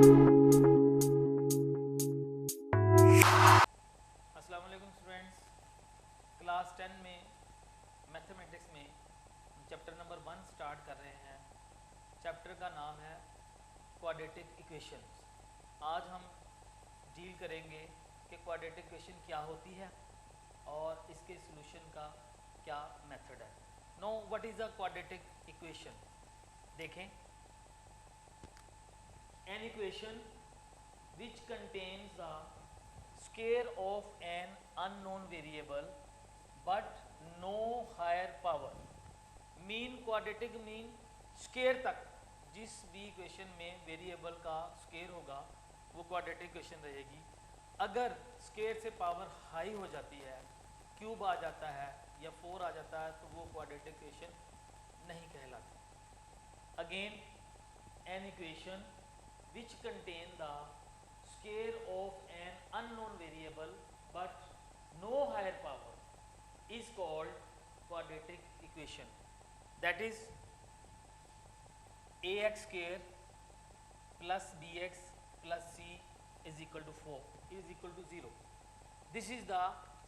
अस्सलाम वालेकुम students, class 10 में मैथमेटिक्स में चैप्टर नंबर 1 स्टार्ट कर रहे हैं। चैप्टर का नाम है क्वाड्रेटिक इक्वेशंस। आज हम डील करेंगे कि क्वाड्रेटिक इक्वेशन क्या होती है और इसके सॉल्यूशन का क्या मेथड है। Now what is a quadratic equation. देखें, an equation which contains the square of an unknown variable but no higher power। Mean quadratic mean square तक जिस भी इक्वेशन में वेरिएबल का स्केयर होगा वो क्वाड्रेटिक इक्वेशन रहेगी। अगर स्केयर से पावर हाई हो जाती है, क्यूब आ जाता है या 4 आ जाता है, तो वो क्वाड्रेटिक इक्वेशन नहीं कहलाती। Again, N equation which contain the square of an unknown variable but no higher power is called quadratic equation। That is ax square plus bx plus c is equal to 4 is equal to 0। This is the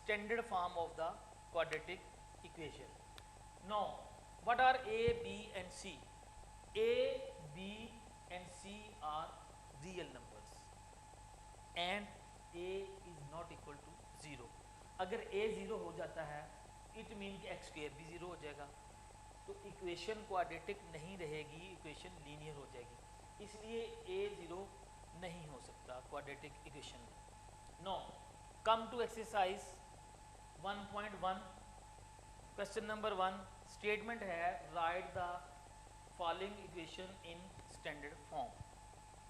standard form of the quadratic equation। Now what are a, b and c? a, b and c are real numbers and a is not equal to 0। अगर a 0 हो जाता है it mean कि x square भी 0 हो जाएगा, तो equation quadratic नहीं रहेगी, इक्वेशन लीनियर हो जाएगी। इसलिए a 0 नहीं हो सकता क्वाड्रेटिक इक्वेशन में। Now come to exercise 1.1। Question number 1 statement है write the following equation in standard form.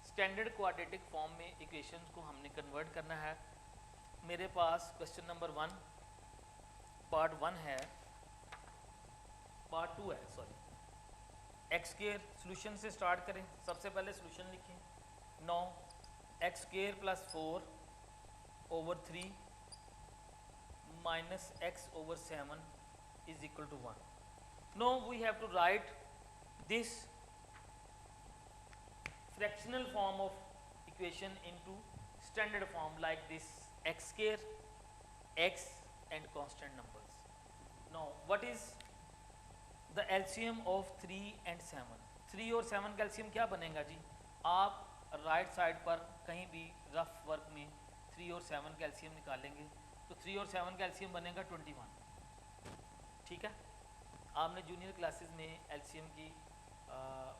Standard quadratic form में इक्वेशंस को हमने कन्वर्ट करना है। मेरे पास क्वेश्चन नंबर 1 पार्ट 1 है, पार्ट 2 है, सॉरी। एक्स स्क्वायर सोल्यूशन से स्टार्ट करें। सबसे पहले सोल्यूशन लिखें। 9 x square plus 4 over 3 minus x over 7 is equal to 1। No we have to write this fractional form of equation into standard form like this: x square, x and constant numbers। now what is the LCM of 3 and 7? 3 और 7 का LCM क्या बनेगा जी? आप right side पर कहीं भी rough work में 3 और 7 का LCM निकालेंगे तो 3 और 7 का LCM बनेगा 21। ठीक है, आपने जूनियर क्लासेस में LCM की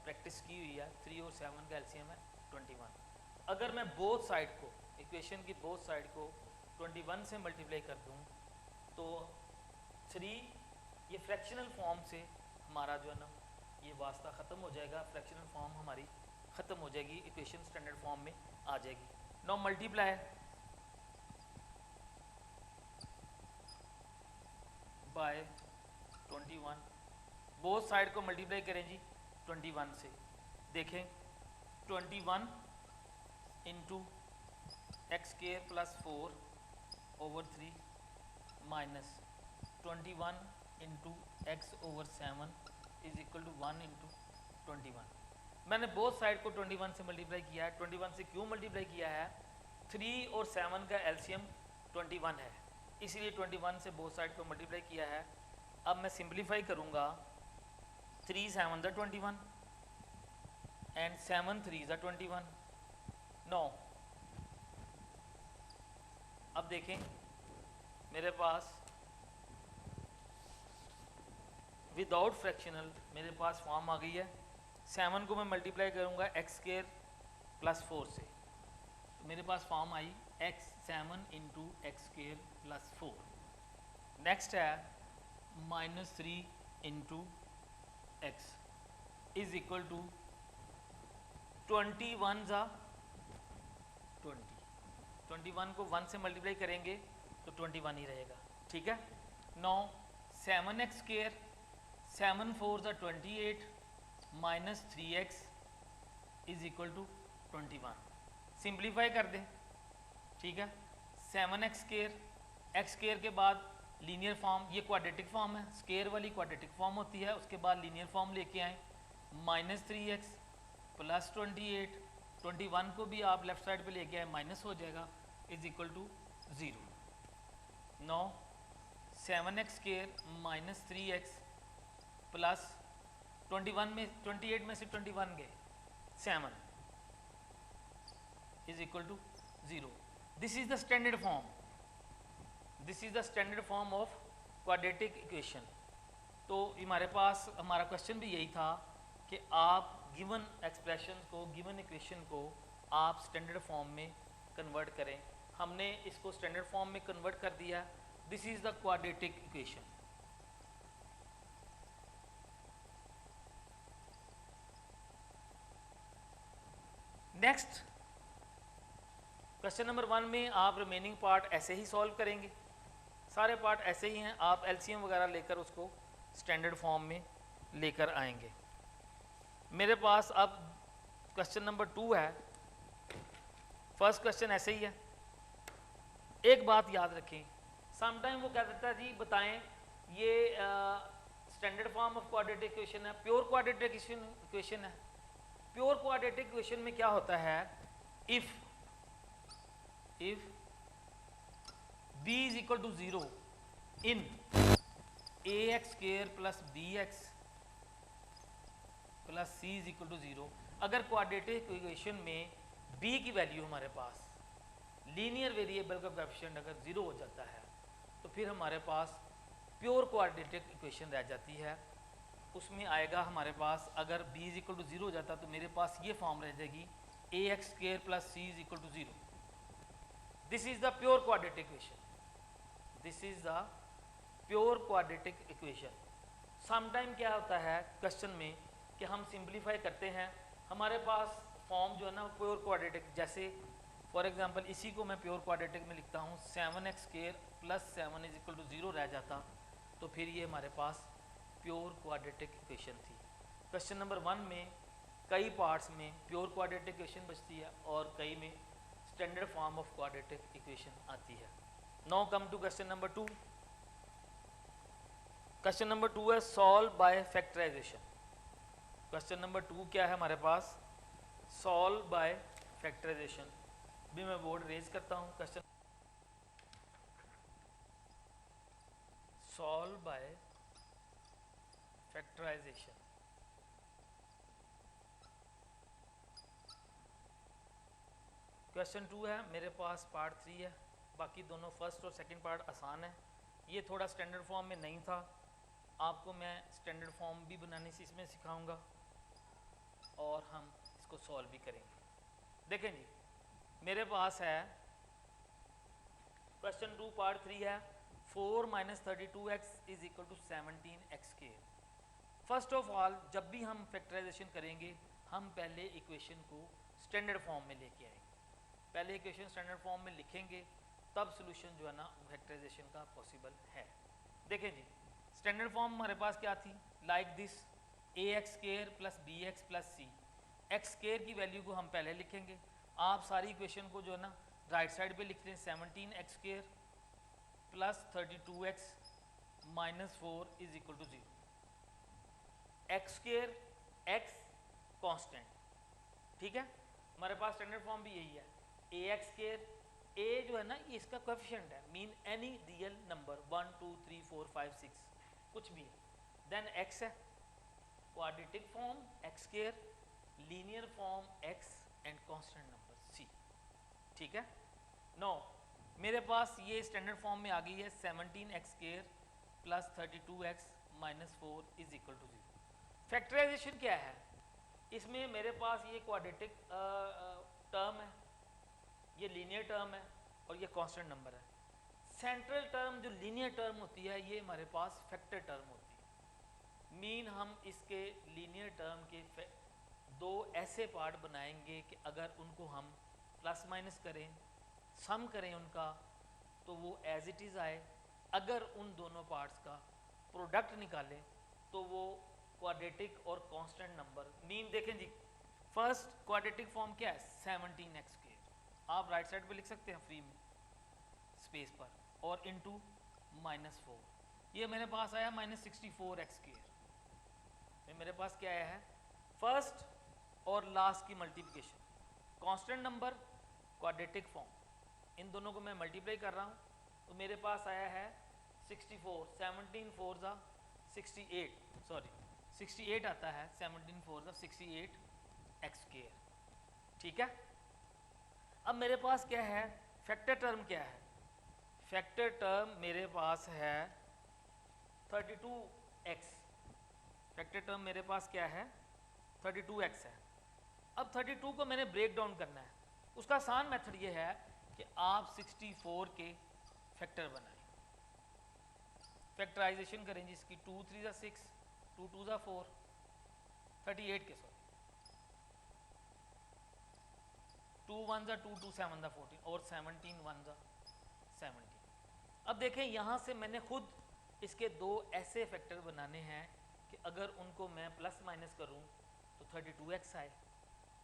प्रैक्टिस की हुई है। 3 और 7 का एलसीएम है 21। अगर मैं बोथ साइड को, इक्वेशन की बोथ साइड को 21 से मल्टीप्लाई कर दूं तो 3 ये फ्रैक्शनल फॉर्म से हमारा जो है ना ये वास्ता ख़त्म हो जाएगा, फ्रैक्शनल फॉर्म हमारी ख़त्म हो जाएगी, इक्वेशन स्टैंडर्ड फॉर्म में आ जाएगी। Now multiply by 21, both side को मल्टीप्लाई करें जी 21 से। देखें 21 into x square plus 4 over 3 minus 21 into x over 7 is equal to 1 into 21। मैंने बोथ साइड को 21 से मल्टीप्लाई किया है। 21 से क्यों मल्टीप्लाई किया है? 3 और 7 का एलसीएम 21 है, इसीलिए 21 से बोथ साइड को मल्टीप्लाई किया है। अब मैं सिंप्लीफाई करूँगा। 3 7 द 21 and 7 3 द 21। नो अब देखें मेरे पास विदाउट फ्रैक्शनल मेरे पास फॉर्म आ गई है। 7 को मैं मल्टीप्लाई करूँगा एक्स स्क्वायर प्लस 4 से, तो मेरे पास form I x 7 into x square plus 4। Next है -3 into x is equal to 21 ज़ा 20। 21 को 1 से मल्टीप्लाई करेंगे तो 21 ही रहेगा। ठीक है, 9 7x स्क्वायर 7 4 ज़ा 28 minus 3x is equal to 21। Simplify कर दें। ठीक है, 7x स्क्वायर, एक्स स्क्वायर के बाद लीनियर फॉर्म, ये क्वाड्रेटिक फॉर्म है, स्क्वायर वाली क्वाड्रेटिक फॉर्म होती है, उसके बाद लीनियर फॉर्म लेके आए -3x प्लस 28 21 को भी आप लेफ्ट साइड पे लेके आए माइनस हो जाएगा, is equal to 0। 9 7x square minus 3x plus 21 में 28 में से 21 गए 7 is equal to 0। This is the standard form, this is the standard form of quadratic equation. तो हमारे पास हमारा क्वेश्चन भी यही था कि आप गिवन एक्सप्रेशन को, गिवन इक्वेशन को आप स्टैंडर्ड फॉर्म में कन्वर्ट करें। हमने इसको स्टैंडर्ड फॉर्म में कन्वर्ट कर दिया। This is the quadratic equation. Next question number 1 में आप रिमेनिंग पार्ट ऐसे ही सॉल्व करेंगे, सारे पार्ट ऐसे ही हैं। आप एलसीएम वगैरह लेकर उसको स्टैंडर्ड फॉर्म में लेकर आएंगे। मेरे पास अब क्वेश्चन नंबर 2 है। फर्स्ट क्वेश्चन ऐसे ही है। एक बात याद रखें, समटाइम वो कह देता है जी बताएं ये standard form of quadratic equation है, प्योर क्वाड्रेटिक इक्वेशन है। प्योर क्वाड्रेटिक इक्वेशन में क्या होता है, if b is equal to 0 in ax square plus bx plus c is equal to 0, अगर क्वाड्रेटिक इक्वेशन में b की वैल्यू हमारे पास लीनियर वेरिएबल का कोएफिशिएंट अगर 0 हो जाता है तो फिर हमारे पास प्योर क्वाड्रेटिक इक्वेशन रह जाती है। उसमें आएगा हमारे पास, अगर b इज इक्वल टू 0 हो जाता तो मेरे पास ये फॉर्म रह जाएगी ax square plus c is equal to 0। This is the pure quadratic equation, this is the pure quadratic equation. Sometime क्या होता है क्वेश्चन में कि हम सिंप्लीफाई करते हैं, हमारे पास फॉर्म जो है ना प्योर क्वाड्रेटिक, जैसे फॉर एग्जांपल इसी को मैं प्योर क्वाड्रेटिक में लिखता हूँ 7x square plus 7 is equal to 0 रह जाता, तो फिर ये हमारे पास प्योर क्वाड्रेटिक इक्वेशन थी। क्वेश्चन नंबर 1 में कई पार्ट्स में प्योर क्वाड्रेटिक इक्वेशन बचती है और कई में standard form of quadratic equation आती है। Now come to question number 2। Question number 2 है solve by factorization. Question number 2 क्या है हमारे पास, सॉल्व बाय फैक्टराइजेशन। भी मैं बोर्ड रेज करता हूं। Question solve by factorization. Question 2 है मेरे पास, पार्ट 3 है, बाकी दोनों फर्स्ट और सेकंड पार्ट आसान है। ये थोड़ा स्टैंडर्ड फॉर्म में नहीं था, आपको मैं स्टैंडर्ड फॉर्म भी बनाने से इसमें सिखाऊंगा और हम इसको सॉल्व भी करेंगे। देखें जी, मेरे पास है क्वेश्चन 2 पार्ट 3 है 4 minus 32x is equal to 17x square. First of all जब भी हम फैक्टराइजेशन करेंगे हम पहले इक्वेशन को स्टैंडर्ड फॉर्म में लेके आएंगे, पहले इक्वेशन स्टैंडर्ड फॉर्म में लिखेंगे तब सोल्यूशन जो है ना फैक्टराइजेशन का पॉसिबल है। देखें जी, स्टैंडर्ड फॉर्म हमारे पास क्या थी, like this ax square plus bx plus c। x square की वैल्यू को हम पहले लिखेंगे, आप सारी इक्वेशन को जो है ना राइट साइड पे लिखते हैं 17x square plus 32x minus 4 is equal to 0। x square x constant, ठीक है, हमारे पास स्टैंडर्ड फॉर्म भी यही है। ax स्क्वायर a जो है ना ये इसका कोएफिशिएंट है, मीन एनी रियल नंबर 1 2 3 4 5 6 कुछ भी है। देन x है quadratic form x square, linear form x and constant number c, ठीक है। नो मेरे पास ये स्टैंडर्ड फॉर्म में आ गई है 17x square plus 32x minus 4 is equal to 0। Factorization क्या है, इसमें मेरे पास ये क्वाड्रेटिक टर्म है, ये लीनियर टर्म है और ये कांस्टेंट नंबर है। सेंट्रल टर्म जो लीनियर टर्म होती है ये हमारे पास फैक्टर टर्म होती है, मीन हम इसके लीनियर टर्म के दो ऐसे पार्ट बनाएंगे कि अगर उनको हम प्लस माइनस करें, सम करें उनका, तो वो एज इट इज़ आए। अगर उन दोनों पार्ट्स का प्रोडक्ट निकालें तो वो क्वाड्रेटिक और कांस्टेंट नंबर, मीन देखें जी फर्स्ट क्वाड्रेटिक फॉर्म क्या है 17x स्क्वायर, आप राइट साइड पे लिख सकते हैं फ्री में स्पेस पर, और इनटू माइनस 4, ये मेरे पास आया माइनस 64x स्क्वायर। मेरे पास क्या आया है फर्स्ट और लास्ट की multiplication, constant number, quadratic form, इन दोनों को मैं मल्टीप्लाई कर रहा हूँ तो मेरे पास आया है 64, 17 4 ज़ा 68, सॉरी 68 आता है, 17 4 ज़ा 68 एक्स स्क्वायर। ठीक है, अब मेरे पास क्या है, फैक्टर टर्म क्या है, फैक्टर टर्म मेरे पास है 32x, फैक्टर टर्म मेरे पास क्या है 32x है। अब 32 को मैंने ब्रेक डाउन करना है, उसका आसान मेथड ये है कि आप 64 के फैक्टर बनाएं, फैक्टराइजेशन करें जिसकी 2 3 ज़ा 6, 2 2 ज़ा 4, 38 के सॉरी 2 1 ज़ा 2 2 7 ज़ा 14 और 17 1 ज़ा 17। अब देखें यहाँ से मैंने खुद इसके दो ऐसे फैक्टर बनाने हैं कि अगर उनको मैं प्लस माइनस करूँ तो 32x आए,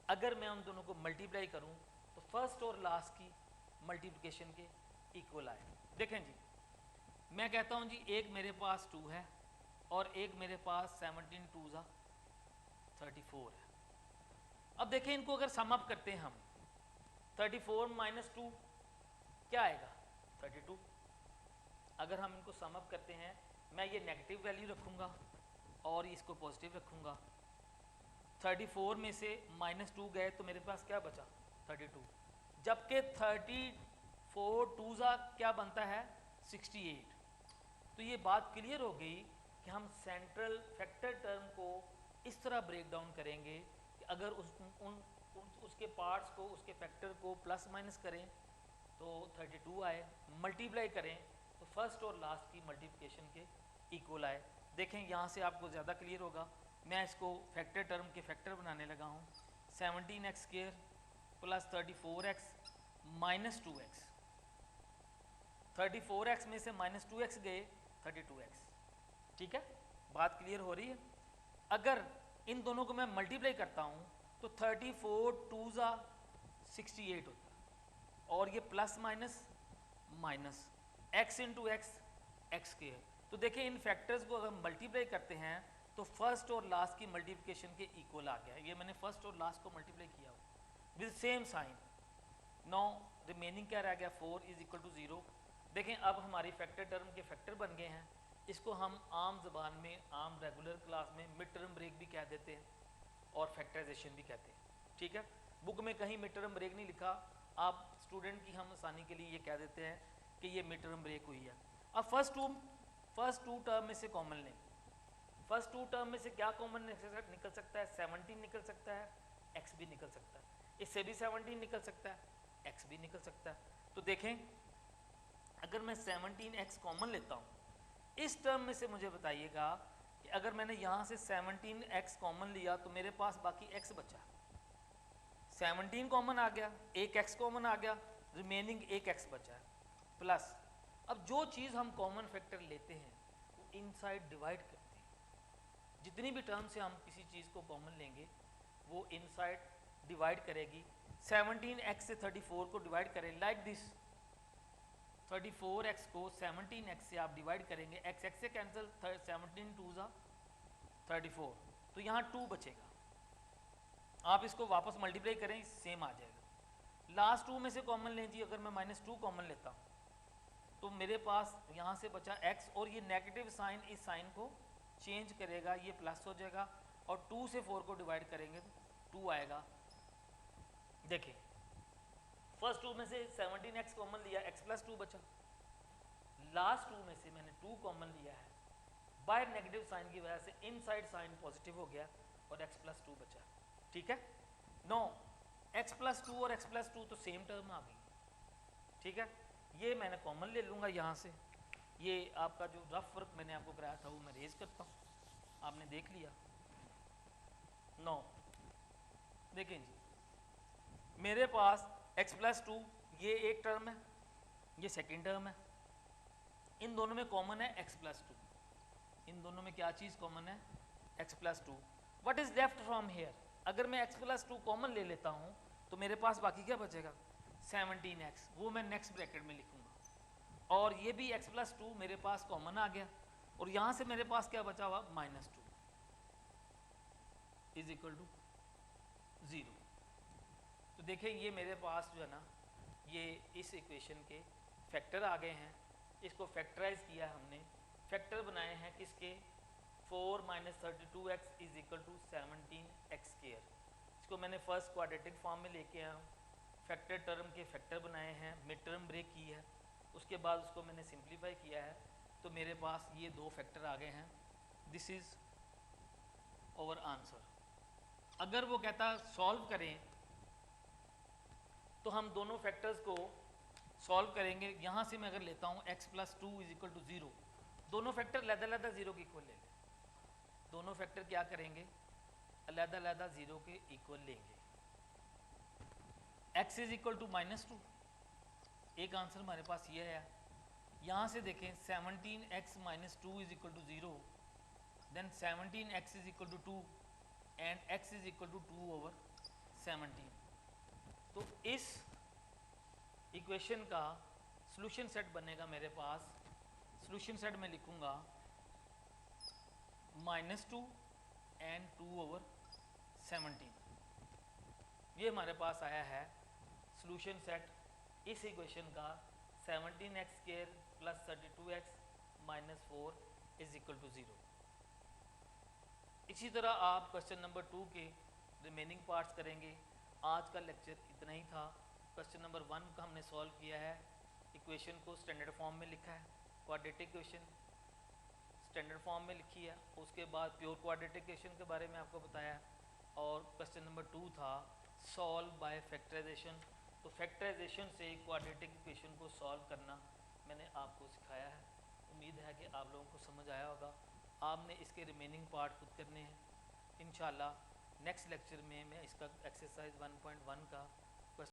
अगर मैं उन दोनों को मल्टीप्लाई करूँ तो फर्स्ट और लास्ट की मल्टीप्लिकेशन के इक्वल आए। देखें जी, मैं कहता हूँ जी एक मेरे पास 2 है और एक मेरे पास 17 2 ज़ा 34 है। अब देखें इनको अगर सम अप करते हैं हम, 34 माइनस 2 क्या आएगा 32। अगर हम इनको सम अप करते हैं, मैं ये नेगेटिव वैल्यू रखूँगा और इसको पॉजिटिव रखूँगा, 34 में से -2 गए तो मेरे पास क्या बचा 32, जबकि 34 2 ज़ा क्या बनता है 68। तो ये बात क्लियर हो गई कि हम सेंट्रल फैक्टर टर्म को इस तरह ब्रेक डाउन करेंगे कि अगर उसके पार्ट्स को, उसके फैक्टर को प्लस माइनस करें तो 32 आए, मल्टीप्लाई करें तो फर्स्ट और लास्ट की मल्टीप्लिकेशन के इक्वल आए। देखें यहाँ से आपको ज़्यादा क्लियर होगा। मैं इसको फैक्टर टर्म के फैक्टर बनाने लगा हूँ, 17x square plus 34x minus 2x, 34x में से -2x गए 32x। ठीक है, बात क्लियर हो रही है। अगर इन दोनों को मैं मल्टीप्लाई करता हूँ तो 34 2 ज़ा 68 होता है और ये plus minus minus x into x x square. तो देखिए इन फैक्टर्स को अगर मल्टीप्लाई करते हैं तो फर्स्ट और लास्ट की मल्टीप्लिकेशन के इक्वल आ गया। ये मैंने फर्स्ट और लास्ट को मल्टीप्लाई किया with same sign. No remaining क्या रह गया 4 इज इक्वल टू 0। देखें अब हमारी फैक्टर टर्म के फैक्टर बन गए हैं। इसको हम आम ज़बान में, आम रेगुलर क्लास में मिड टर्म ब्रेक भी कह देते हैं और फैक्टराइजेशन भी कहते हैं। ठीक है, बुक में कहीं मिड टर्म ब्रेक नहीं लिखा, आप स्टूडेंट की हम आसानी के लिए ये कह देते हैं कि ये मिड टर्म ब्रेक हुई है। अब फर्स्ट टू टर्म में से कॉमन लें। फर्स्ट टू टर्म में से क्या कॉमन निकल सकता है, 17 निकल सकता है, x भी निकल सकता है, इससे भी 17 निकल सकता है, x भी निकल सकता है। तो देखें अगर मैं 17x कॉमन लेता हूँ इस टर्म में से, मुझे बताइएगा कि अगर मैंने यहाँ से 17x कॉमन लिया तो मेरे पास बाकी x बचा, 17 कॉमन आ गया, एक x कॉमन आ गया, रिमेनिंग एक x बचा है प्लस। अब जो चीज़ हम कॉमन फैक्टर लेते हैं वो इनसाइड डिवाइड करते हैं। जितनी भी टर्म से हम किसी चीज़ को कॉमन लेंगे वो इनसाइड डिवाइड करेगी। 17x से 34 को डिवाइड करें लाइक दिस, 34x को 17x से आप डिवाइड करेंगे, x से कैंसिल, 17 2 ज़ा 34, तो यहाँ 2 बचेगा। आप इसको वापस मल्टीप्लाई करें सेम आ जाएगा। लास्ट 2 में से कॉमन लें जी, अगर मैं -2 कॉमन लेता हूँ तो मेरे पास यहाँ से बचा x और ये नेगेटिव साइन इस साइन को चेंज करेगा, ये प्लस हो जाएगा और 2 से 4 को डिवाइड करेंगे तो 2 आएगा। देखिए फर्स्ट 2 में से 17x कॉमन लिया, x प्लस 2 बचा। लास्ट 2 में से मैंने 2 कॉमन लिया है, बाय नेगेटिव साइन की वजह से इनसाइड साइन पॉजिटिव हो गया और x प्लस 2 बचा। ठीक है, नो x प्लस 2 और x प्लस 2 तो सेम टर्म आ गई। ठीक है, ये मैंने कॉमन ले लूँगा यहाँ से। ये आपका जो रफ वर्क मैंने आपको कराया था वो मैं रेज करता हूँ, आपने देख लिया। नो देखें जी, मेरे पास x प्लस 2 ये एक टर्म है, ये सेकेंड टर्म है, इन दोनों में कॉमन है x प्लस 2। इन दोनों में क्या चीज़ कॉमन है, x plus 2। What is left from here, अगर मैं x प्लस 2 कॉमन ले लेता हूँ तो मेरे पास बाकी क्या बचेगा 17x, वो मैं नेक्स्ट ब्रैकेट में लिखूँगा। और ये भी x प्लस 2 मेरे पास कॉमन आ गया और यहाँ से मेरे पास क्या बचा हुआ -2 इज इक्वल टू 0। तो देखें ये मेरे पास जो है ना, ये इस इक्वेशन के फैक्टर आ गए हैं। इसको फैक्टराइज किया हमने, फैक्टर बनाए हैं किसके, 4 - 32x is equal to 17x²। इसको मैंने फर्स्ट क्वाड्रेटिक फॉर्म में लेके आया हूँ, फैक्टर टर्म के फैक्टर बनाए हैं, मिड टर्म ब्रेक की है, उसके बाद उसको मैंने सिंप्लीफाई किया है, तो मेरे पास ये दो फैक्टर आ गए हैं। This is over answer. अगर वो कहता सॉल्व करें तो हम दोनों फैक्टर्स को सॉल्व करेंगे। यहाँ से मैं अगर लेता हूँ x + 2 इज इक्वल टू 0, दोनों फैक्टर अलग-अलग 0 के इक्वल ले लें। दोनों फैक्टर क्या करेंगे, अलग-अलग 0 के इक्वल लेंगे। x इज इक्वल टू -2, एक आंसर हमारे पास ये है। यहाँ से देखें 17x - 2 is equal to 0, then 17x is equal to 2 and x is equal to 2/17। तो इस इक्वेशन का सॉल्यूशन सेट बनेगा मेरे पास। सॉल्यूशन सेट में लिखूंगा -2 एंड 2/17। ये हमारे पास आया है सॉल्यूशन सेट इस इक्वेशन का 17x² + 32x - 4 is equal to 0। इसी तरह आप क्वेश्चन नंबर 2 के रिमेनिंग पार्ट्स करेंगे। आज का लेक्चर इतना ही था। क्वेश्चन नंबर 1 का हमने सॉल्व किया है, इक्वेशन को स्टैंडर्ड फॉर्म में लिखा है, क्वाड्रेटिक इक्वेशन स्टैंडर्ड फॉर्म में लिखी है। उसके बाद प्योर क्वाड्रेटिक इक्वेशन के बारे में आपको बताया। और क्वेश्चन नंबर 2 था सॉल्व बाय फैक्टराइजेशन, तो फैक्टराइजेशन से क्वाड्रेटिक इक्वेशन को सॉल्व करना मैंने आपको सिखाया है। उम्मीद है कि आप लोगों को समझ आया होगा। आपने इसके रिमेनिंग पार्ट खुद करने हैं। इंशाल्लाह नेक्स्ट लेक्चर में मैं इसका एक्सरसाइज 1.1 का